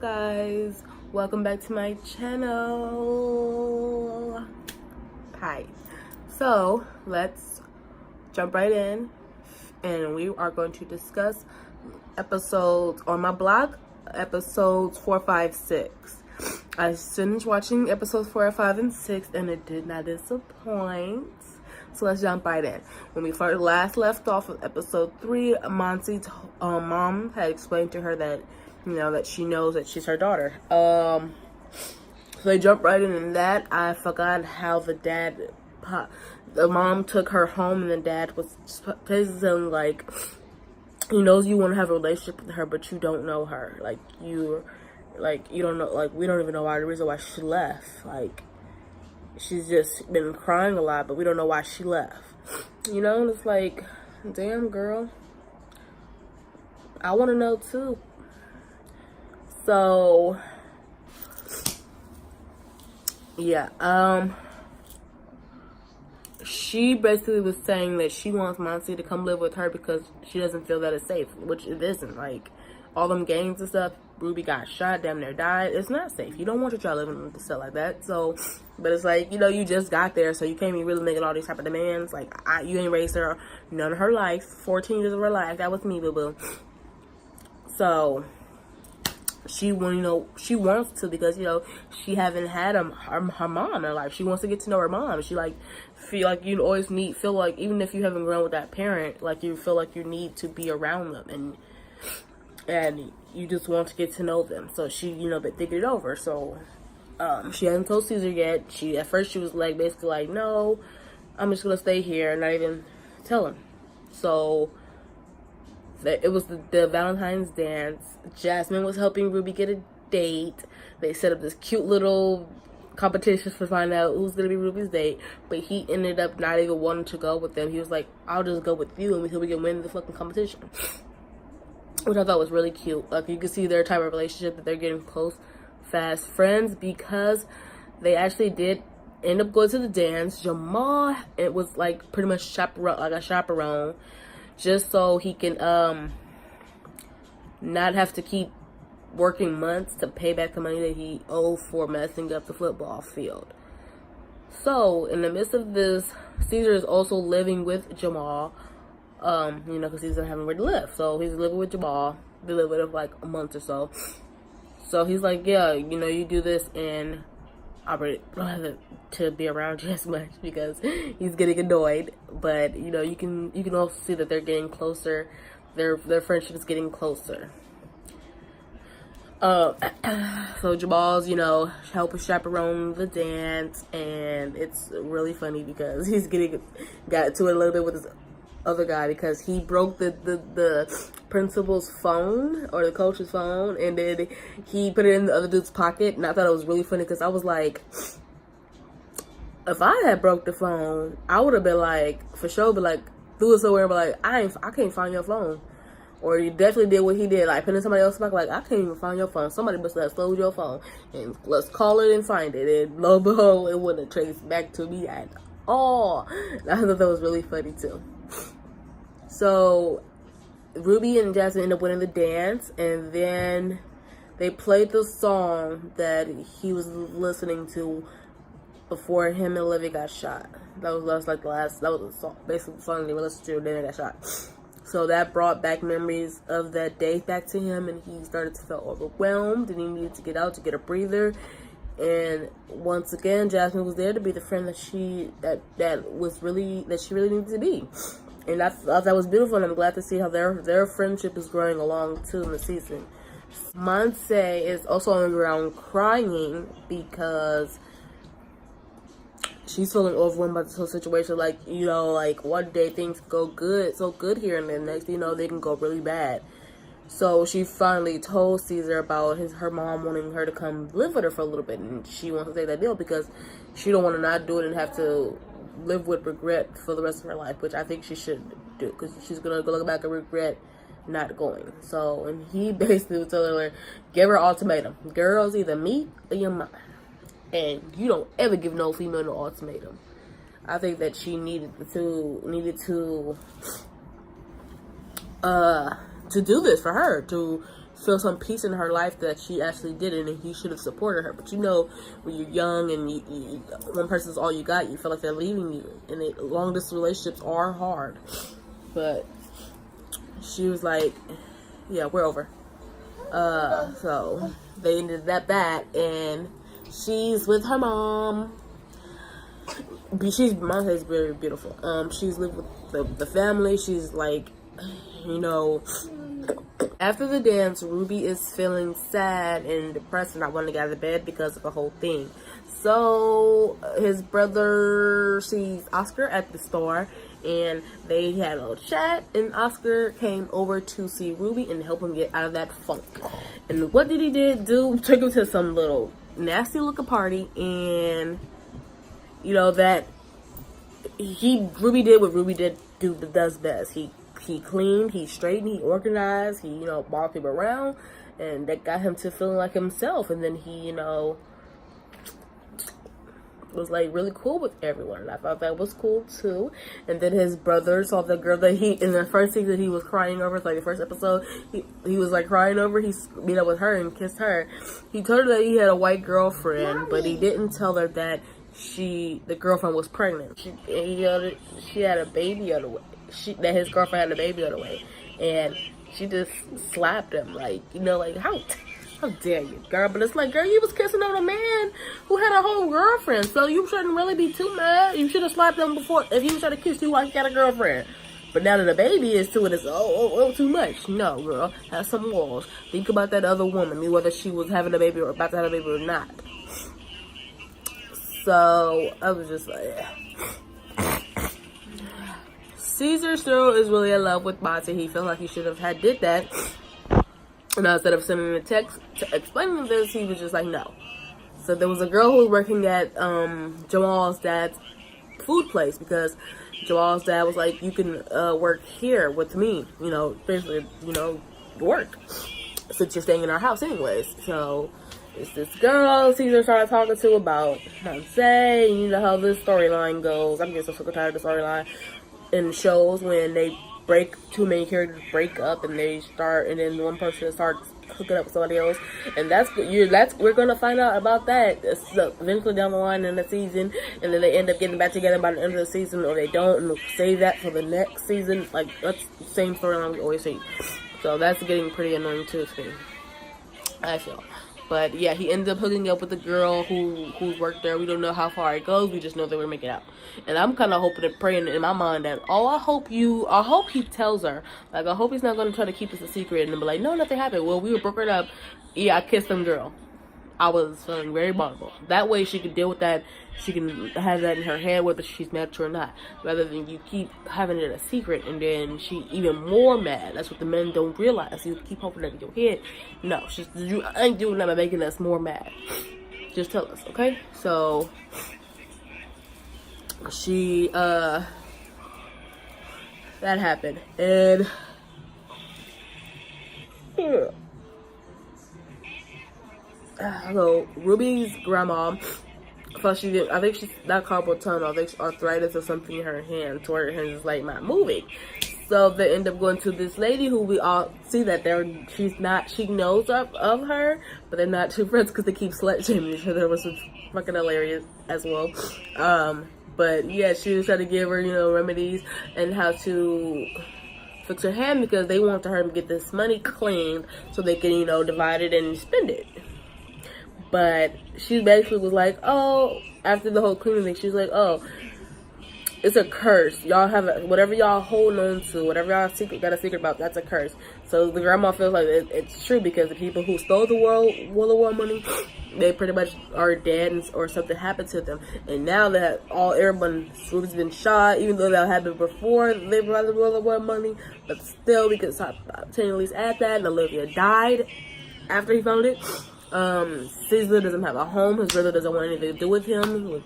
guys, welcome back to my channel. Hi. So let's jump right in, and we are going to discuss episodes on my blog, episodes 4, 5, 6. I finished watching episodes 4, 5, and 6, and it did not disappoint. So let's jump right in. When we last left off of episode 3, Monty's mom had explained to her that, that she knows that she's her daughter. So they jump right in, and that I forgot how the mom took her home, and the dad was saying like, he knows you want to have a relationship with her, but you don't know her. You don't know, we don't even know the reason why she left. She's just been crying a lot, but we don't know why she left. And it's like, damn, girl. I want to know, too. So, yeah. She basically was saying that she wants Monty to come live with her because she doesn't feel that it's safe, which it isn't. All them gangs and stuff, Ruby got shot, damn near died. It's not safe. You don't want your child living with stuff like that. So, but it's you just got there, so you can't be really making all these type of demands. You ain't raised her none of her life, 14 years of her life. That was me, boo-boo. So, she wants to because, she haven't had her mom in her life. She wants to get to know her mom. She, feel like you always feel like, even if you haven't grown with that parent, you feel like you need to be around them. And you just want to get to know them. So she, but figured it over. So, she hasn't told Caesar yet. At first she was basically no, I'm just gonna stay here and not even tell him. So, it was the Valentine's dance. Jasmine was helping Ruby get a date. They set up this cute little competition to find out who's gonna be Ruby's date. But he ended up not even wanting to go with them. He was like, I'll just go with you until we can win the fucking competition. Which I thought was really cute. You can see their type of relationship, that they're getting close, fast friends, because they actually did end up going to the dance. Jamal, it was pretty much a chaperone, just so he can not have to keep working months to pay back the money that he owed for messing up the football field. So in the midst of this, Caesar is also living with Jamal. Because he's not having where to live. So he's living with Jamal. They live with him a month or so. So he's like, yeah, you do this, and I really don't have to be around you as much because he's getting annoyed. But you can also see that they're getting closer. Their friendship is getting closer. So Jamal's, helping chaperone the dance, and it's really funny because he's got to it a little bit with his other guy because he broke the principal's phone or the coach's phone, and then he put it in the other dude's pocket. And I thought it was really funny because I was like, if I had broke the phone, I would have been for sure, threw it somewhere, but I can't find your phone. Or you definitely did what he did, put in somebody else's pocket, I can't even find your phone. Somebody must have stole your phone, and let's call it and find it. And lo and behold, it wouldn't trace back to me at all. I thought that was really funny too. So, Ruby and Jasmine end up winning the dance, and then they played the song that he was listening to before him and Olivia got shot. That was the song, basically the song they were listening to, and then they got shot. So that brought back memories of that day back to him, and he started to feel overwhelmed, and he needed to get out to get a breather. And once again, Jasmine was there to be the friend that she really needed to be. And that was beautiful, and I'm glad to see how their friendship is growing along too in the season. Monse is also on the ground crying because she's feeling overwhelmed by this whole situation. One day things go so good here, and then next thing you know, they can go really bad. So she finally told Caesar about her mom wanting her to come live with her for a little bit, and she wants to take that deal because she don't want to not do it and have to live with regret for the rest of her life, which I think she should do, because she's gonna go look back and regret not going. So, and he basically was telling her, give her an ultimatum. Girls, either me or your mom, and you don't ever give no female an ultimatum. I think that she needed to do this for her, to feel some peace in her life that she actually did it, and he should have supported her. But you know, when you're young and one person's all you got, you feel like they're leaving you, and long distance relationships are hard. But she was like, yeah, we're over. So they ended that, and she's with her mom. Monte's very beautiful. She's lived with the family. She's like, you know, after the dance, Ruby is feeling sad and depressed and not wanting to get out of bed because of the whole thing. So his brother sees Oscar at the store, and they had a little chat, and Oscar came over to see Ruby and help him get out of that funk. And what did he do? Took him to some little nasty looking party, and you know that Ruby did what Ruby does best. He cleaned, he straightened, he organized, he, you know, brought people around, and that got him to feeling like himself. And then he, you know, was like really cool with everyone, and I thought that was cool too. And then his brother saw the girl that he, in the first season, he was crying over. It's like the first episode, he was like crying over. He meet up with her and kissed her. He told her that he had a white girlfriend, but he didn't tell her that the girlfriend was pregnant. She had a baby on the way. That his girlfriend had a baby on the way, and she just slapped him, like, you know, like, how dare you, girl? But it's like, girl, you was kissing on a man who had a whole girlfriend, so you shouldn't really be too mad. You should have slapped him before if he was trying to kiss you while he got a girlfriend. But now that the baby is too, it's too much. No, girl, have some morals. Think about that other woman, whether she was having a baby or about to have a baby or not. So I was just like, Caesar still is really in love with Monte. He feels like he should have did that. And instead of sending a text to explaining this, he was just like, no. So there was a girl who was working at Jamal's dad's food place, because Jamal's dad was like, you can work here with me. You know, basically, you know, work, since you're staying in our house anyways. So it's this girl Caesar started talking to about Monte. You know how this storyline goes. I'm getting so sick and tired of the storyline in shows when too many characters break up and then one person starts hooking up with somebody else, and we're gonna find out about that eventually down the line in the season, and then they end up getting back together by the end of the season, or they don't, and they'll save that for the next season. Like, that's the same storyline we always see. So that's getting pretty annoying too to me, I feel. But yeah, he ended up hooking up with the girl who's worked there. We don't know how far it goes. We just know that we're making out. And I'm kind of hoping and praying in my mind that, I hope he tells her. Like, I hope he's not going to try to keep this a secret and be like, no, nothing happened. Well, we were broken up. Yeah, I kissed some girl. I was feeling very vulnerable. That way she can deal with that. She can have that in her head whether she's mad or not. Rather than you keep having it a secret and then she even more mad. That's what the men don't realize. You keep hoping that in your head. No, I ain't doing that by making us more mad. Just tell us, okay? So she that happened. And so Ruby's grandma, I think she's not carpal tunnel, I think she's arthritis or something in her hand, to where her hand is like not moving. So they end up going to this lady who we all see that she knows of her, but they're not two friends because they keep slut shaming each other, which was fucking hilarious as well. But yeah, she was trying to give her, you know, remedies and how to fix her hand, because they want her to get this money cleaned so they can, you know, divide it and spend it. But she basically was like, after the whole cleaning thing, she was like, it's a curse. Y'all have whatever y'all hold on to, whatever y'all got a secret about, that's a curse. So the grandma feels like it's true, because the people who stole the World War money, they pretty much are dead, or something happened to them. And now that Ruby's been shot, even though that happened before they brought the World War money, but still we could stop at least at that. And Olivia died after he found it. Caesar doesn't have a home. His brother doesn't want anything to do with him.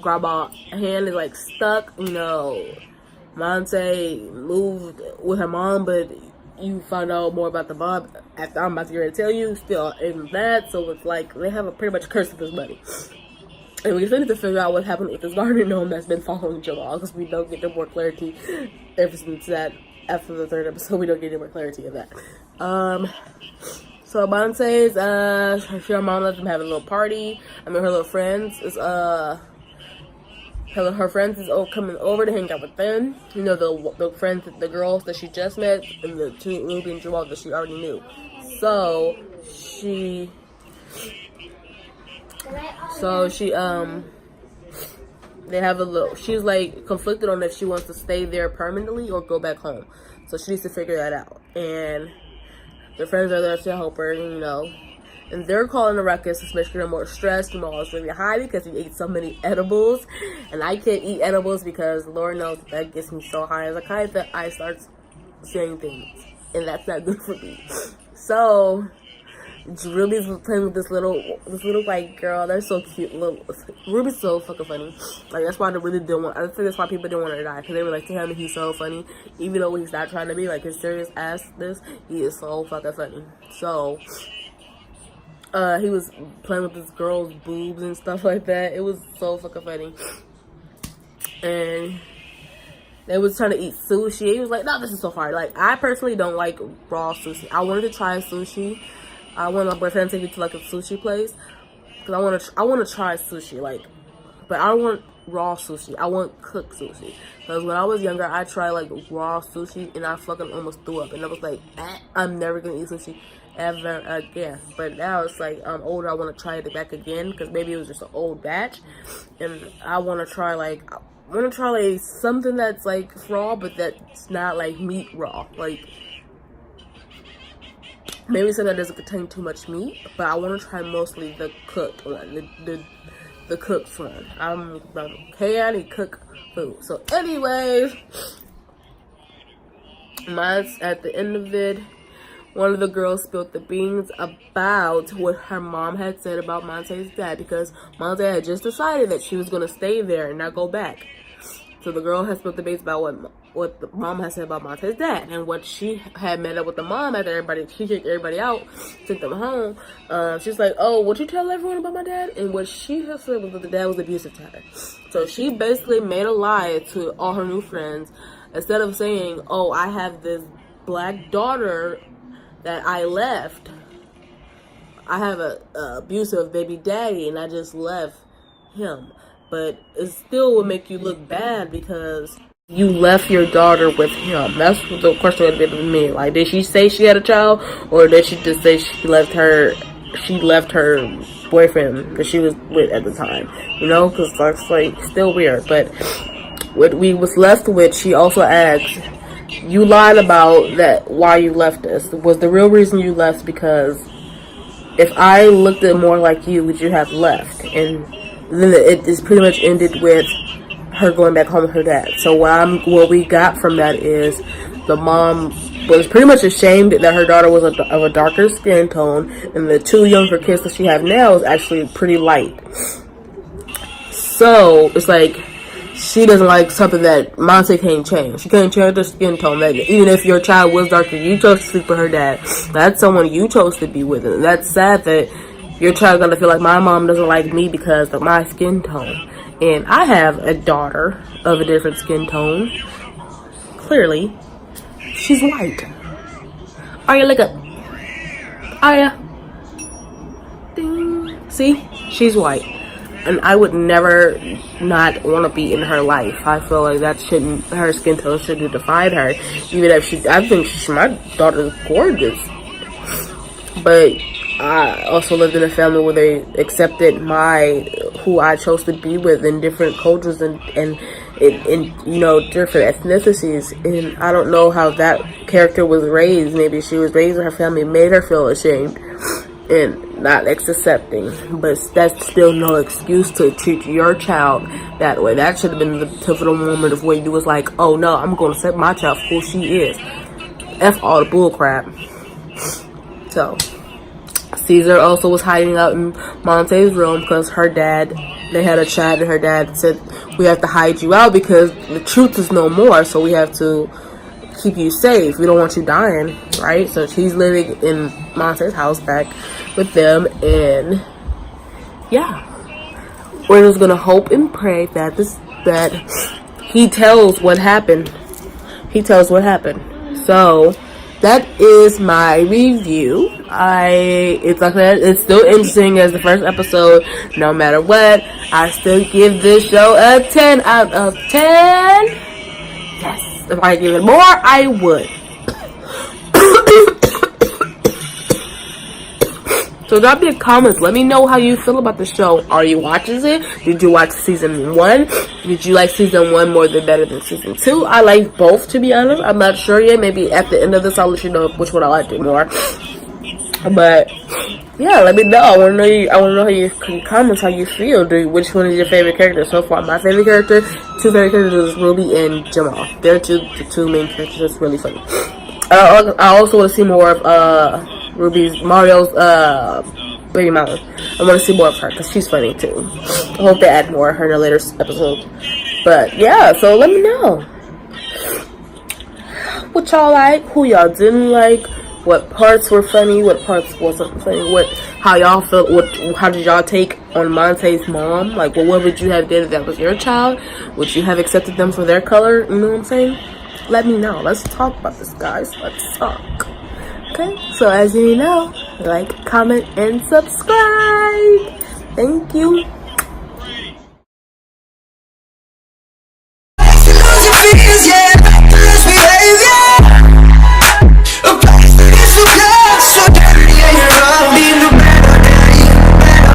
Grandma's hand is like stuck. You know, Monte moved with her mom, but you find out more about the mom after I'm about to get ready to tell you. Still in that, so it's like they have a pretty much curse with this money. And we still need to figure out what happened with this garden gnome that's been following Jamal, because we don't get no more clarity ever since that. After the third episode, we don't get any more clarity of that. So Monte's, her mom let them have a little party. I mean, her little friends is, her friends is coming over to hang out with them. You know, the friends, the girls that she just met, and the two Ruby and Jamal that she already knew. So she, they have a little, she's like conflicted on if she wants to stay there permanently or go back home. So she needs to figure that out. And their friends are there to help her, you know. And they're calling a ruckus, especially they're more stressed. Jamal is really high because he ate so many edibles. And I can't eat edibles because Lord knows that gets me so high as a kite that I start seeing things. And that's not good for me. So Ruby's playing with this little white girl. They're so cute. Ruby's so fucking funny. Like, that's why they really didn't want. I think that's why people didn't want her to die, because they were like, to him, he's so funny. Even though he's not trying to be like his serious ass, he is so fucking funny. So he was playing with this girl's boobs and stuff like that. It was so fucking funny. And they was trying to eat sushi. He was like, no, this is so hard. Like, I personally don't like raw sushi. I wanted to try sushi. I want my boyfriend to take me to like a sushi place, because I want to try sushi, like, but I don't want raw sushi. I want cooked sushi. Because when I was younger, I tried like raw sushi and I fucking almost threw up, and I was like, I'm never gonna eat sushi ever again. But now it's like I'm older, I want to try it back again, because maybe it was just an old batch, and I want to try like something that's like raw, but that's not like meat raw, like. Maybe something that doesn't contain too much meat, but I want to try mostly the cooked one, the cooked one. I'm okay, I need cooked food. So anyways, mine's at the end of it. One of the girls spilled the beans about what her mom had said about Monte's dad, because Monte had just decided that she was going to stay there and not go back. So the girl has spilled the beans about what the mom has said about Monte's dad, and what she had met up with the mom after she kicked everybody out, took them home. She's like, oh, would you tell everyone about my dad? And what she has said was that the dad was abusive to her. So she basically made a lie to all her new friends. Instead of saying, oh, I have this black daughter that I left. I have a abusive baby daddy and I just left him. But it still would make you look bad because you left your daughter with him. That's what the question would have been to me. Like, did she say she had a child, or did she just say she left her boyfriend that she was with at the time? You know, because that's like still weird. But what we was left with, she also asked, you lied about that, why you left us. Was the real reason you left because if I looked at more like you, would you have left? And then it is pretty much ended with her going back home with her dad. So what we got from that is the mom was pretty much ashamed that her daughter was of a darker skin tone, and the two younger kids that she has now is actually pretty light. So it's like she doesn't like something that Monte can't change. She can't change her skin tone. That even if your child was darker, you chose to sleep with her dad. That's someone you chose to be with. And that's sad that your child gonna feel like my mom doesn't like me because of my skin tone. And I have a daughter of a different skin tone. Clearly, she's white. Arya, look up. Arya. Ding. See? She's white. And I would never not want to be in her life. I feel like her skin tone shouldn't define her. Even if I think my daughter's gorgeous. But I also lived in a family where they accepted who I chose to be with in different cultures and you know, different ethnicities. And I don't know how that character was raised. Maybe she was raised in her family, made her feel ashamed and not accepting. But that's still no excuse to treat your child that way. That should have been the pivotal moment of where you was like, oh no, I'm going to set my child for who she is. F all the bull crap. So Caesar also was hiding out in Monte's room because they had a chat, and her dad said, we have to hide you out because the truth is no more, so we have to keep you safe. We don't want you dying, right? So she's living in Monte's house back with them, and yeah, we're just gonna hope and pray that he tells what happened. So that is my review. It's like that. It's still interesting as the first episode. No matter what, I still give this show a 10 out of 10. Yes, if I give it more, I would. So drop me a comments. Let me know how you feel about the show. Are you watching it? Did you watch season 1? Did you like season 1 more than better than season 2? I like both, to be honest. I'm not sure yet. Maybe at the end of this, I'll let you know which one I liked it more. But yeah, let me know. I want to know how you comments how you feel. Which one is your favorite character so far? My favorite character, 2 favorite characters is Ruby and Jamal. They're the 2 main characters. That's really funny. I also want to see more of Mario's baby mama. I want to see more of her because she's funny too. I hope they add more of her in a later episode. But yeah, so let me know what y'all like, who y'all didn't like, what parts were funny, what parts wasn't funny, how y'all felt, how did y'all take on Monte's mom? Like, what would you have did if that was your child? Would you have accepted them for their color? You know what I'm saying? Let me know. Let's talk about this, guys. Let's talk. Okay, so as you know, like, comment, and subscribe. Thank you.